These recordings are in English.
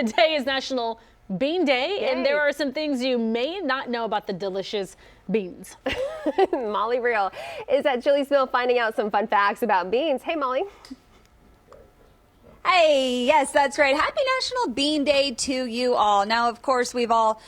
Today is National Bean Day, and there are some things you may not know about the delicious beans. Molly Riehl is at Chili's Mill finding out some fun facts about beans. Hey, Molly. Hey, yes, that's right. Happy National Bean Day to you all. Now, of course, we've all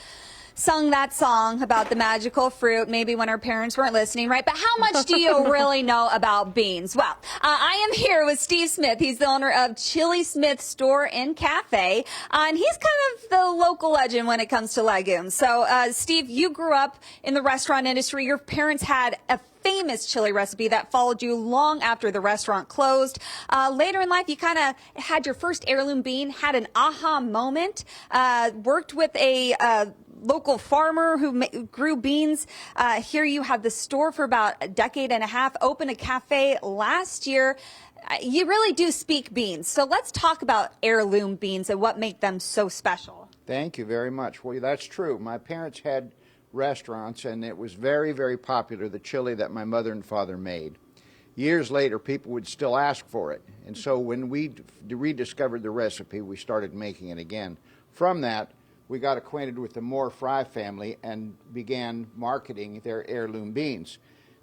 sung that song about the magical fruit, maybe when our parents weren't listening, right? But how much do you really know about beans? Well, I am here with Steve Smith. He's the owner of Chili Smith Store and Cafe, and he's kind of the local legend when it comes to legumes. So, Steve, you grew up in the restaurant industry. Your parents had a famous chili recipe that followed you long after the restaurant closed. Later in life, you kind of had your first heirloom bean, had an aha moment, worked with a local farmer who grew beans. Here you have the store for about a decade and a half, opened a cafe last year. You really do speak beans. So let's talk about heirloom beans and what make them so special. Thank you very much. Well, that's true. My parents had restaurants, and it was very, very popular, the chili that my mother and father made. Years later, people would still ask for it. And so when we rediscovered the recipe, we started making it again. From that, we got acquainted with the Moore Fry family and began marketing their heirloom beans.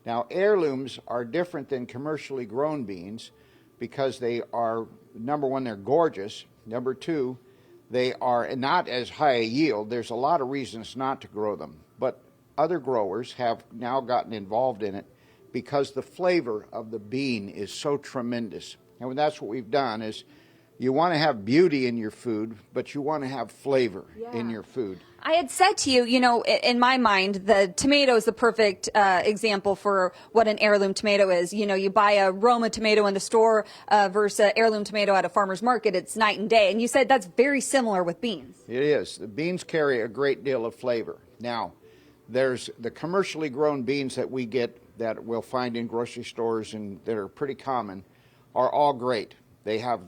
Now, heirlooms are different than commercially grown beans because they are, number one, they're gorgeous. Number two, they are not as high a yield. There's a lot of reasons not to grow them, but other growers have now gotten involved in it because the flavor of the bean is so tremendous. And that's what we've done is you want to have beauty in your food, but you want to have flavor in your food. I had said to you, you know, in my mind, the tomato is the perfect example for what an heirloom tomato is. You know, you buy a Roma tomato in the store versus an heirloom tomato at a farmer's market. It's night and day. And you said that's very similar with beans. It is. The beans carry a great deal of flavor. Now, there's the commercially grown beans that we get that we'll find in grocery stores and that are pretty common are all great. They have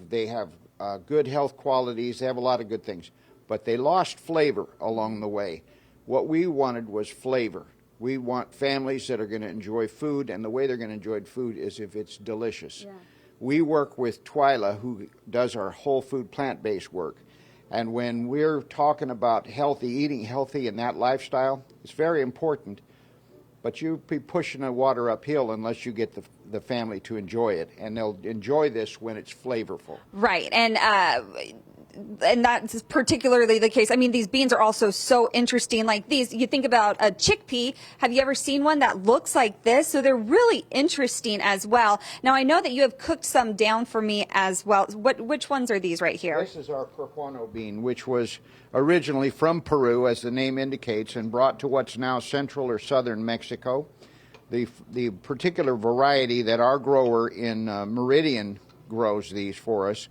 good health qualities. They have a lot of good things, but they lost flavor along the way. What we wanted was flavor. We want families that are going to enjoy food, and the way they're going to enjoy food is if it's delicious. Yeah. We work with Twyla, who does our whole food plant-based work, and when we're talking about healthy, eating healthy and that lifestyle, it's very important, but you'll be pushing the water uphill unless you get the family to enjoy it, and they'll enjoy this when it's flavorful. Right, and that's particularly the case. I mean, these beans are also so interesting. Like these, you think about a chickpea. Have you ever seen one that looks like this? So they're really interesting as well. Now, I know that you have cooked some down for me as well. Which ones are these right here? This is our peruano bean, which was originally from Peru, as the name indicates, and brought to what's now central or southern Mexico. The particular variety that our grower in Meridian grows these for us.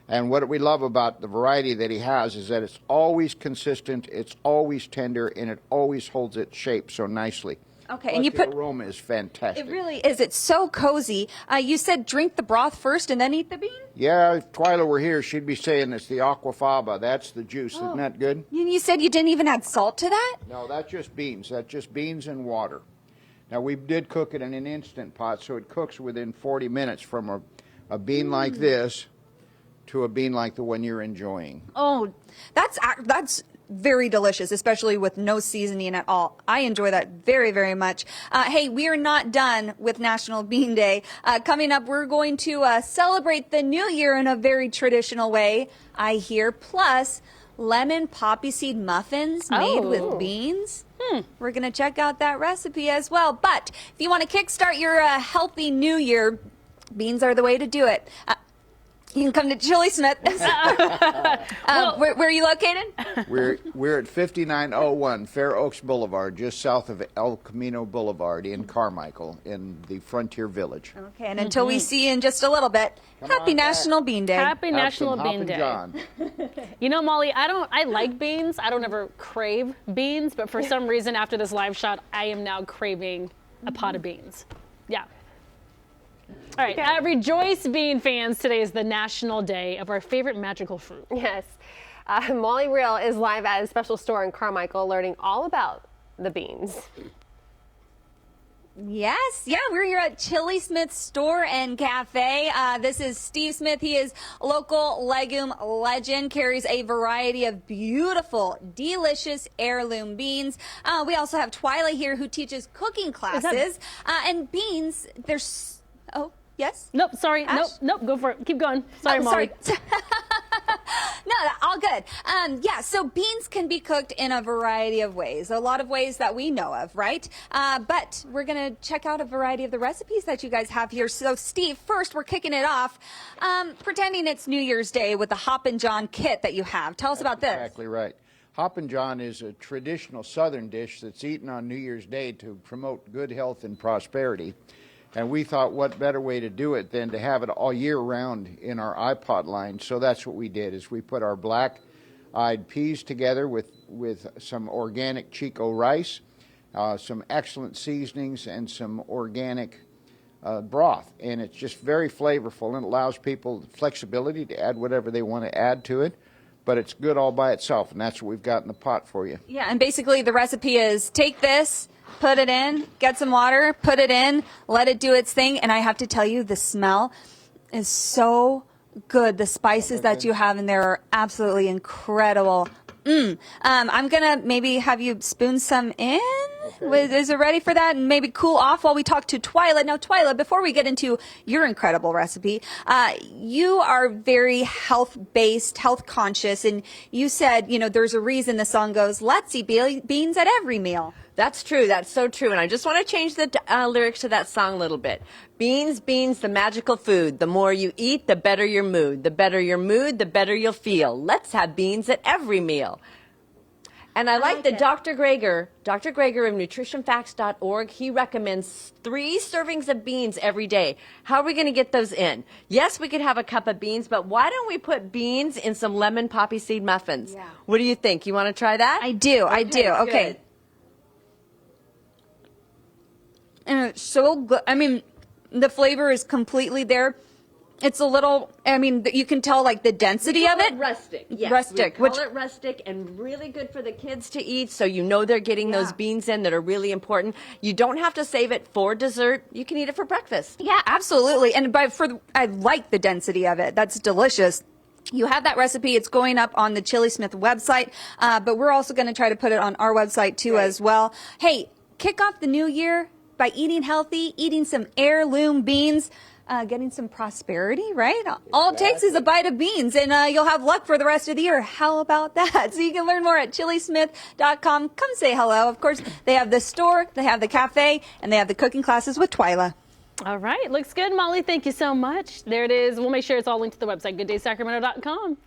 And what we love about the variety that he has is that it's always consistent, it's always tender, and it always holds its shape so nicely. Okay, Plus and you the put aroma is fantastic. It really is. It's so cozy. You said drink the broth first and then eat the bean? Yeah, if Twyla were here, she'd be saying it's the aquafaba. That's the juice. Isn't that good? You said you didn't even add salt to that? No, that's just beans. That's just beans and water. Now, we did cook it in an Instant Pot, so it cooks within 40 minutes from a bean like this to a bean like the one you're enjoying. Oh, that's very delicious, especially with no seasoning at all. I enjoy that very, very much. Hey, we are not done with National Bean Day. Coming up, we're going to celebrate the new year in a very traditional way, I hear. Plus, lemon poppy seed muffins made with beans. We're going to check out that recipe as well. But if you want to kickstart your healthy new year, beans are the way to do it. You can come to Chili Smith. Where are you located? We're at 5901 Fair Oaks Boulevard, just south of El Camino Boulevard in Carmichael, in the Frontier Village. Okay, and until we see you in just a little bit, happy National Bean Day. Happy National Bean Day. John. You know, Molly, I like beans. I don't ever crave beans, but for some reason after this live shot, I am now craving a pot of beans. Yeah. All right, rejoice, bean fans. Today is the National Day of our favorite magical fruit. Yes. Molly Riehl is live at a special store in Carmichael learning all about the beans. Yes, yeah, we're here at Chili Smith Store and Cafe. This is Steve Smith. He is a local legume legend, carries a variety of beautiful, delicious heirloom beans. We also have Twyla here who teaches cooking classes. And beans, there's, oh, yes? Nope, sorry. Ash? Nope, go for it. Keep going. Sorry, Molly. Sorry. No, all good. Yeah, so beans can be cooked in a variety of ways, a lot of ways that we know of, right? But we're going to check out a variety of the recipes that you guys have here. So, Steve, first we're kicking it off, pretending it's New Year's Day with the Hoppin' John kit that you have. Tell us about this. Exactly right. Hoppin' John is a traditional Southern dish that's eaten on New Year's Day to promote good health and prosperity. And we thought, what better way to do it than to have it all year round in our iPod line. So that's what we did, is we put our black-eyed peas together with some organic Chico rice, some excellent seasonings, and some organic broth. And it's just very flavorful, and it allows people flexibility to add whatever they want to add to it. But it's good all by itself, and that's what we've got in the pot for you. Yeah, and basically the recipe is take this, put it in, get some water, put it in, let it do its thing. And I have to tell you, the smell is so good. The spices that you have in there are absolutely incredible. I'm going to maybe have you spoon some in. Okay. Is it ready for that? And maybe cool off while we talk to Twyla. Now, Twyla, before we get into your incredible recipe, you are very health-based, health-conscious, and you said, you know, there's a reason the song goes, let's eat beans at every meal. That's true. That's so true. And I just want to change the lyrics to that song a little bit. Beans, beans, the magical food. The more you eat, the better your mood. The better your mood, the better you'll feel. Let's have beans at every meal. And I like that Dr. Greger of nutritionfacts.org, he recommends 3 servings of beans every day. How are we going to get those in? Yes, we could have a cup of beans, but why don't we put beans in some lemon poppy seed muffins? Yeah. What do you think? You want to try that? I do. Okay. And it's so good. I mean, the flavor is completely there. It's a little, I mean, you can tell like the density of it. Rustic. Yes. Rustic. We call it rustic and really good for the kids to eat, so you know they're getting those beans in that are really important. You don't have to save it for dessert. You can eat it for breakfast. Yeah, absolutely. And I like the density of it. That's delicious. You have that recipe. It's going up on the Chili Smith website, but we're also going to try to put it on our website too as well. Hey, kick off the new year by eating healthy, eating some heirloom beans. Getting some prosperity, right? All it takes is a bite of beans, and you'll have luck for the rest of the year. How about that? So you can learn more at chilismith.com. Come say hello. Of course, they have the store, they have the cafe, and they have the cooking classes with Twyla. All right. Looks good, Molly. Thank you so much. There it is. We'll make sure it's all linked to the website, gooddaysacramento.com.